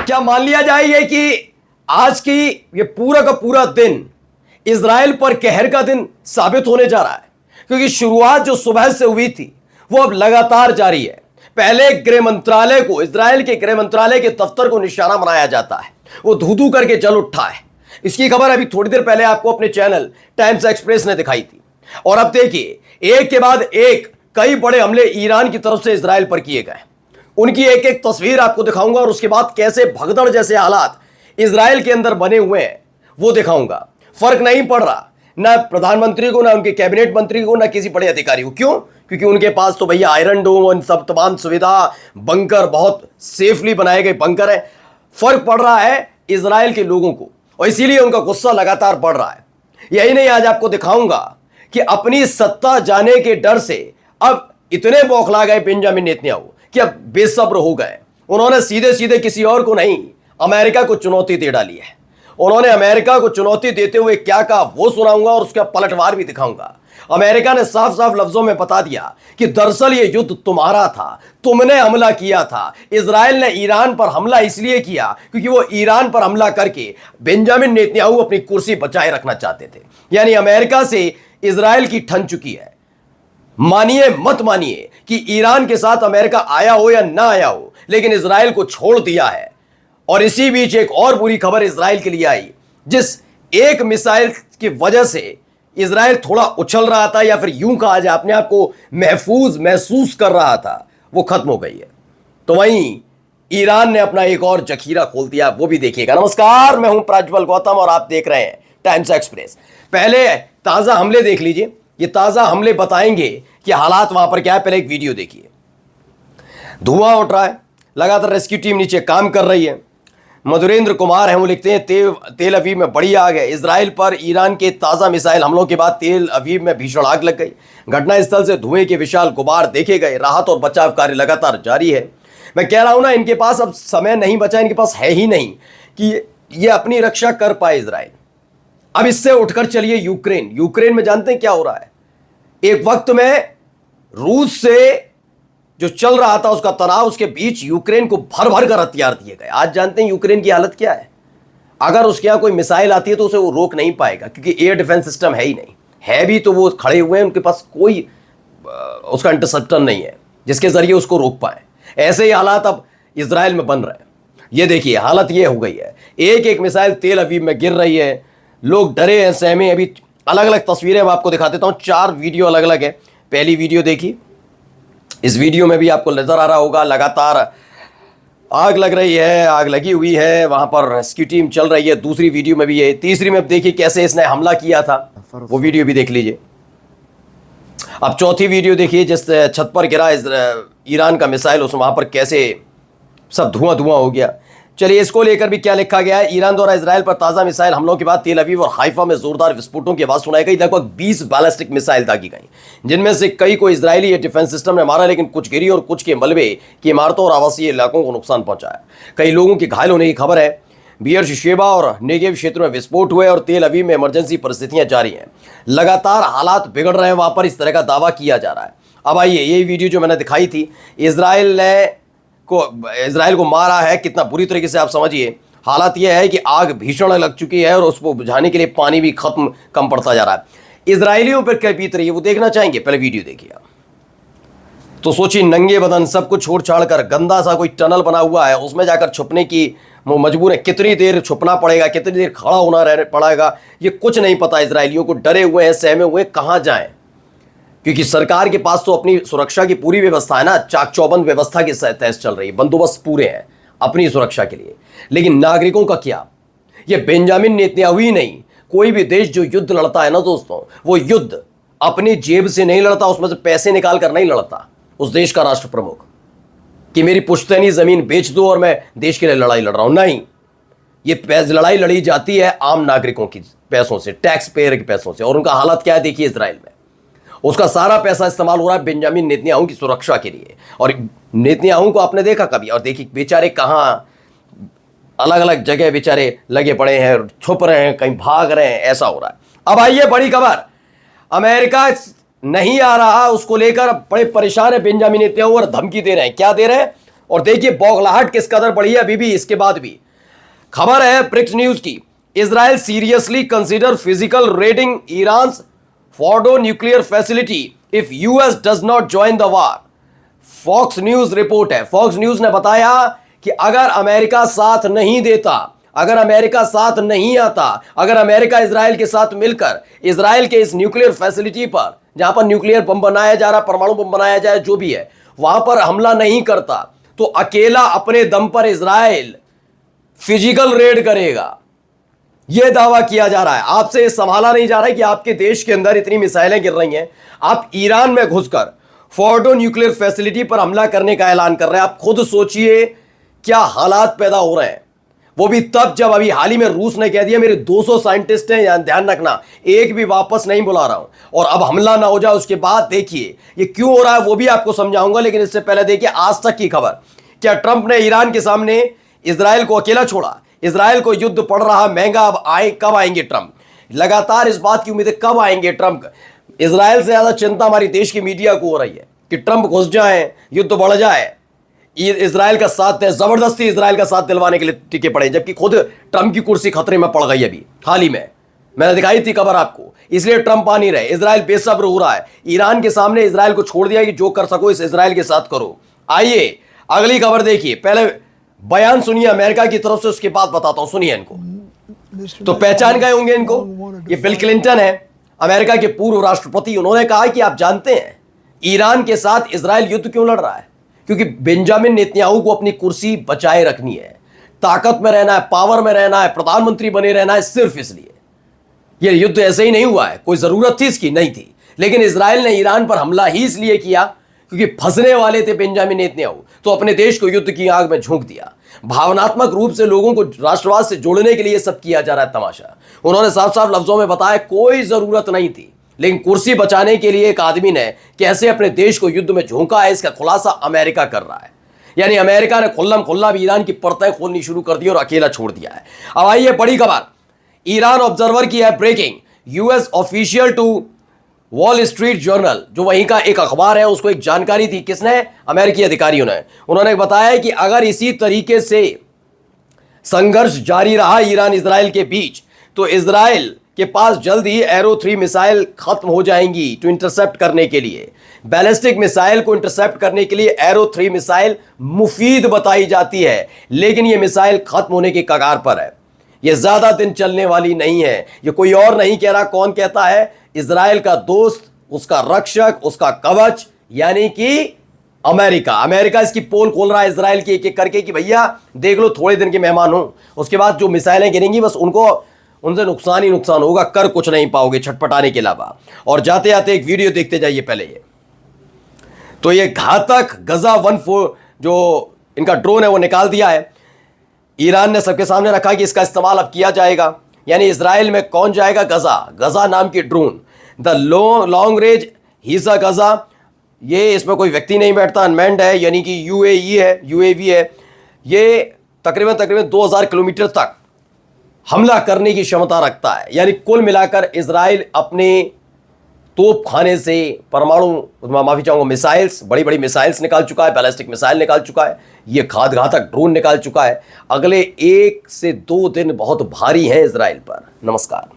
क्या मान लिया जाए ये कि आज की ये पूरा का पूरा दिन इजराइल पर कहर का दिन साबित होने जा रहा है? क्योंकि शुरुआत जो सुबह से हुई थी वो अब लगातार जारी है। पहले गृह मंत्रालय को, इजराइल के गृह मंत्रालय के दफ्तर को निशाना बनाया जाता है, वो धू धू करके जल उठा है। इसकी खबर अभी थोड़ी देर पहले आपको अपने चैनल टाइम्स एक्सप्रेस ने दिखाई थी। और अब देखिए, एक के बाद एक कई बड़े हमले ईरान की तरफ से इजराइल पर किए गए। उनकी एक एक तस्वीर आपको दिखाऊंगा और उसके बाद कैसे भगदड़ जैसे हालात इजराइल के अंदर बने हुए हैं वो दिखाऊंगा। फर्क नहीं पड़ रहा ना प्रधानमंत्री को, ना उनके कैबिनेट मंत्री को, ना किसी बड़े अधिकारी को। क्यों? क्योंकि उनके पास तो भैया आयरन डोम और सब तमाम सुविधा, बंकर, बहुत सेफली बनाए गए बंकर है। फर्क पड़ रहा है इजराइल के लोगों को और इसीलिए उनका गुस्सा लगातार बढ़ रहा है। यही नहीं, आज आपको दिखाऊंगा कि अपनी सत्ता जाने के डर से अब इतने बौखला गए बेंजामिन नेतन्याहू कि अब बेसब्र हो गए। उन्होंने सीधे सीधे किसी और को नहीं, अमेरिका को चुनौती दे डाली है। उन्होंने अमेरिका को चुनौती देते हुए क्या कहा वो सुनाऊंगा और उसका पलटवार भी दिखाऊंगा। अमेरिका ने साफ साफ लफ्जों में बता दिया कि दरअसल ये युद्ध तुम्हारा था, तुमने हमला किया था। इजराइल ने ईरान पर हमला इसलिए किया क्योंकि वो ईरान पर हमला करके बेंजामिन नेतन्याहू अपनी कुर्सी बचाए रखना चाहते थे। यानी अमेरिका से इजराइल की ठन चुकी है। मानिए मत मानिए कि ईरान के साथ अमेरिका आया हो या ना आया हो, लेकिन इजराइल को छोड़ दिया है। और इसी बीच एक और बुरी खबर इजराइल के लिए आई, जिस एक मिसाइल की वजह से इजराइल थोड़ा उछल रहा था या फिर यूं कहा जाए अपने आप को महफूज महसूस कर रहा था, वो खत्म हो गई है। तो वहीं ईरान ने अपना एक और जखीरा खोल दिया, वो भी देखिएगा। नमस्कार, मैं हूं प्रज्वल गौतम और आप देख रहे हैं टाइम्स एक्सप्रेस। पहले ताजा हमले देख लीजिए, ये ताजा हमले बताएंगे कि हालात वहां पर क्या है। पहले एक वीडियो देखिए। धुआं उठ रहा है, लगातार रेस्क्यू टीम नीचे काम कर रही है। मधुरेंद्र कुमार हैं, वो लिखते हैं तेल अवीव में बड़ी आग है। इजराइल पर ईरान के ताज़ा मिसाइल हमलों के बाद तेल अवीव में भीषण आग लग गई। घटनास्थल से धुएं के विशाल गुबार देखे गए। राहत और बचाव कार्य लगातार जारी है। मैं कह रहा हूं ना, इनके पास अब समय नहीं बचा, इनके पास है ही नहीं कि ये अपनी रक्षा कर पाए इजराइल। अब इससे उठकर चलिए यूक्रेन में जानते हैं क्या हो रहा है। एक वक्त में रूस से जो चल रहा था उसका तनाव, उसके बीच यूक्रेन को भर भर कर हथियार दिए गए। आज जानते हैं यूक्रेन की हालत क्या है। अगर उसके यहां कोई मिसाइल आती है तो उसे वो रोक नहीं पाएगा, क्योंकि एयर डिफेंस सिस्टम है ही नहीं। है भी तो वो खड़े हुए हैं, उनके पास कोई उसका इंटरसेप्टर नहीं है जिसके जरिए उसको रोक पाए। ऐसे ही हालात अब इजराइल में बन रहे हैं। ये देखिए, हालत ये हो गई है, एक एक मिसाइल तेल अवीव में गिर रही है। लोग डरे हैं, सहमे। अभी अलग अलग तस्वीरें मैं आपको दिखा देता हूं, 4 वीडियो अलग अलग है। पहली वीडियो देखिए, इस वीडियो में भी आपको नजर आ रहा होगा लगातार आग लग रही है, आग लगी हुई है, वहां पर रेस्क्यू टीम चल रही है। दूसरी वीडियो में भी है। तीसरी में देखिए कैसे इसने हमला किया था, वो वीडियो भी देख लीजिए। अब चौथी वीडियो देखिए, जिस छत पर गिरा ईरान का मिसाइल, उस वहां पर कैसे सब धुआं धुआं हो गया। चलिए, इसको लेकर भी क्या लिखा गया है। ईरान द्वारा इजराइल पर ताज़ा मिसाइल हमलों के बाद तेल अवीव और हाइफा में जोरदार विस्फोटों की आवाज सुनाई गई। लगभग 20 बैलिस्टिक मिसाइल दागी गई, जिनमें से कई को इजरायली डिफेंस सिस्टम ने मारा, लेकिन कुछ गिरी और कुछ के मलबे की इमारतों और आवासीय इलाकों को नुकसान पहुंचाया। कई लोगों के घायल होने की खबर है। बियर शेबा और नेगेव क्षेत्रों में विस्फोट हुए और तेल अवीव में इमरजेंसी परिस्थितियां जारी हैं। लगातार हालात बिगड़ रहे हैं वहां पर, इस तरह का दावा किया जा रहा है। अब आइए, यही वीडियो जो मैंने दिखाई थी, इजराइल को मारा है कितना बुरी तरीके से, आप समझिए। हालात यह है कि आग भीषण लग चुकी है और उसको बुझाने के लिए पानी भी कम पड़ता जा रहा है। इजरायलियों पर क्या बीत रही है वो देखना चाहेंगे, पहले वीडियो देखिए आप। तो सोचिए, नंगे बदन सब कुछ छोड़ छाड़ कर गंदा सा कोई टनल बना हुआ है, उसमें जाकर छुपने की वो मजबूर है। कितनी देर छुपना पड़ेगा, कितनी देर खड़ा होना पड़ेगा, ये कुछ नहीं पता। इजरायलियों को डरे हुए हैं, सहमे हुए, कहाँ जाएं, क्योंकि सरकार के पास तो अपनी सुरक्षा की पूरी व्यवस्था है ना, चाक चौबंद व्यवस्था के तहत चल रही है, बंदोबस्त पूरे हैं अपनी सुरक्षा के लिए। लेकिन नागरिकों का क्या? ये बेंजामिन नेतन्याहू ही नहीं, कोई भी देश जो युद्ध लड़ता है ना दोस्तों, वो युद्ध अपनी जेब से नहीं लड़ता, उसमें से पैसे निकाल कर नहीं लड़ता उस देश का राष्ट्र प्रमुख कि मेरी पुश्तैनी जमीन बेच दो और मैं देश के लिए लड़ाई लड़ रहा हूं। नहीं, ये लड़ाई लड़ी जाती है आम नागरिकों की पैसों से, टैक्स पेयर के पैसों से। और उनका हालत क्या है देखिए इजराइल में, उसका सारा पैसा इस्तेमाल हो रहा है बेंजामिन नेतन्याहू की सुरक्षा के लिए। और नेतन्याहू को आपने देखा कभी? और देखिए बेचारे कहाँ अलग अलग जगह बेचारे लगे पड़े हैं, छुप रहे हैं, कहीं भाग रहे हैं, ऐसा हो रहा है। अब आइए बड़ी खबर, अमेरिका नहीं आ रहा, उसको लेकर बड़े परेशान है बेंजामिन नेतन्याहू और धमकी दे रहे हैं। क्या दे रहे हैं? और देखिए बौखलाहट किस कदर बढ़ी है अभी भी इसके बाद भी। खबर है ब्रिक्स न्यूज की, Israel seriously consider physical raiding Iran Fordo nuclear facility if US does not join the war. Fox News report है, फॉक्स न्यूज ने बताया कि अगर अमेरिका साथ नहीं देता, अगर अमेरिका साथ नहीं आता, अगर अमेरिका इजराइल के साथ मिलकर इजराइल के इस न्यूक्लियर फैसिलिटी पर, जहां पर न्यूक्लियर बम बनाया जा रहा, परमाणु बम बनाया जाए, जो भी है, वहां पर हमला नहीं करता, तो अकेला अपने दम पर इजराइल फिजिकल रेड करेगा। यह दावा किया जा रहा है। आपसे संभाला नहीं जा रहा है कि आपके देश के अंदर इतनी मिसाइलें गिर रही हैं, आप ईरान में घुसकर फोर्डो न्यूक्लियर फैसिलिटी पर हमला करने का ऐलान कर रहे हैं। आप खुद सोचिए क्या हालात पैदा हो रहे हैं। वो भी तब जब अभी हाल ही में रूस ने कह दिया मेरे 200 साइंटिस्ट हैं, ध्यान रखना, एक भी वापस नहीं बुला रहा हूं, और अब हमला ना हो जाए। उसके बाद देखिए ये क्यों हो रहा है वो भी आपको समझाऊंगा, लेकिन इससे पहले देखिए आज तक की खबर। क्या ट्रंप ने ईरान के सामने इजराइल को अकेला छोड़ा? इजराइल को युद्ध पड़ रहा महंगा, अब कब आएंगे ट्रंप? लगातार इस बात की उम्मीद है कब आएंगे ट्रंप। इजराइल से ज्यादा चिंता हमारी देश की मीडिया को हो रही है कि ट्रंप घुस जाए, युद्ध बढ़ जाए, इजराइल का साथ दे, जबरदस्ती इजराइल का साथ दिलवाने के लिए टिके पड़े, जबकि खुद ट्रंप की कुर्सी खतरे में पड़ गई। अभी हाल ही में मैंने दिखाई थी खबर आपको, इसलिए ट्रंप आ नहीं रहे। इजराइल बेसब्र हो रहा है, ईरान के सामने इजराइल को छोड़ दिया कि जो कर सको इस इजराइल के साथ करो। आइए अगली खबर देखिए, पहले बयान सुनिए अमेरिका की तरफ से, उसके बाद बताता हूं, सुनिए इनको। तो पहचान गए होंगे इनको, ये बिल क्लिंटन है, अमेरिका के पूर्व राष्ट्रपति। उन्होंने कहा कि आप जानते हैं ईरान के साथ इजराइल युद्ध क्यों लड़ रहा है? क्योंकि बेंजामिन नेतन्याहू को अपनी कुर्सी बचाए रखनी है, ताकत में रहना है, पावर में रहना है, प्रधानमंत्री बने रहना है, सिर्फ इसलिए। यह युद्ध ऐसे ही नहीं हुआ है, कोई जरूरत थी इसकी नहीं थी, लेकिन इजराइल ने ईरान पर हमला ही इसलिए किया क्योंकि फंसने वाले थे बेंजामिन नेतन्याहू, तो अपने देश को युद्ध की आग में झोंक दिया। भावनात्मक रूप से लोगों को राष्ट्रवाद से जोड़ने के लिए सब किया जा रहा है तमाशा। उन्होंने साफ साफ लफ्जों में बताया कोई जरूरत नहीं थी, लेकिन कुर्सी बचाने के लिए एक आदमी ने कैसे अपने देश को युद्ध में झोंका है, इसका खुलासा अमेरिका कर रहा है। यानी अमेरिका ने खुल्लम खुल्ला भी ईरान की परतें खोलनी शुरू कर दी और अकेला छोड़ दिया है। अब आइए बड़ी खबर, ईरान ऑब्जर्वर की है breaking, US official to Wall Street Journal, जो वहीं का एक अखबार है, उसको एक जानकारी दी। किसने? अमेरिकी अधिकारियों ने। उन्होंने बताया कि अगर इसी तरीके से संघर्ष जारी रहा ईरान इजराइल के बीच, तो इजराइल के पास जल्द ही एरो 3 मिसाइल खत्म हो जाएंगी टू इंटरसेप्ट करने के लिए। बैलिस्टिक मिसाइल को इंटरसेप्ट करने के लिए एरो 3 मिसाइल मुफीद बताई जाती है, लेकिन यह मिसाइल खत्म होने के कगार पर है। यह ज्यादा दिन चलने वाली नहीं है। यह कोई और नहीं कह रहा, कौन कहता है? इजराइल का दोस्त, उसका रक्षक, उसका कवच, यानी कि अमेरिका। अमेरिका इसकी पोल खोल रहा है इजराइल की एक एक करके कि भैया देख लो, थोड़े दिन के मेहमान हो, उसके बाद जो मिसाइलें गिरेंगी बस उनसे नुकसान ही नुकसान होगा, कर कुछ नहीं पाओगे छटपटाने के अलावा। और जाते जाते एक वीडियो देखते जाइए पहले। ये तो ये घातक गजा 14 जो इनका ड्रोन है वो निकाल दिया है। ईरान ने सबके सामने रखा कि इसका इस्तेमाल अब किया जाएगा, यानी इजराइल में कौन जाएगा? गजा नाम की ड्रोन, द लॉन्ग रेंज हीजा गजा। ये इसमें कोई व्यक्ति नहीं बैठता, अनमैन्ड है, यानी कि यूएवी है। ये तकरीबन 2000 किलोमीटर तक हमला करने की क्षमता रखता है। यानी कुल मिलाकर इजराइल अपने तोप खाने से माफी चाहूंगा मिसाइल्स, बड़ी बड़ी मिसाइल्स निकाल चुका है, बैलिस्टिक मिसाइल निकाल चुका है, ये घातक ड्रोन निकाल चुका है। अगले 1 से 2 दिन बहुत भारी हैं इजराइल पर। नमस्कार।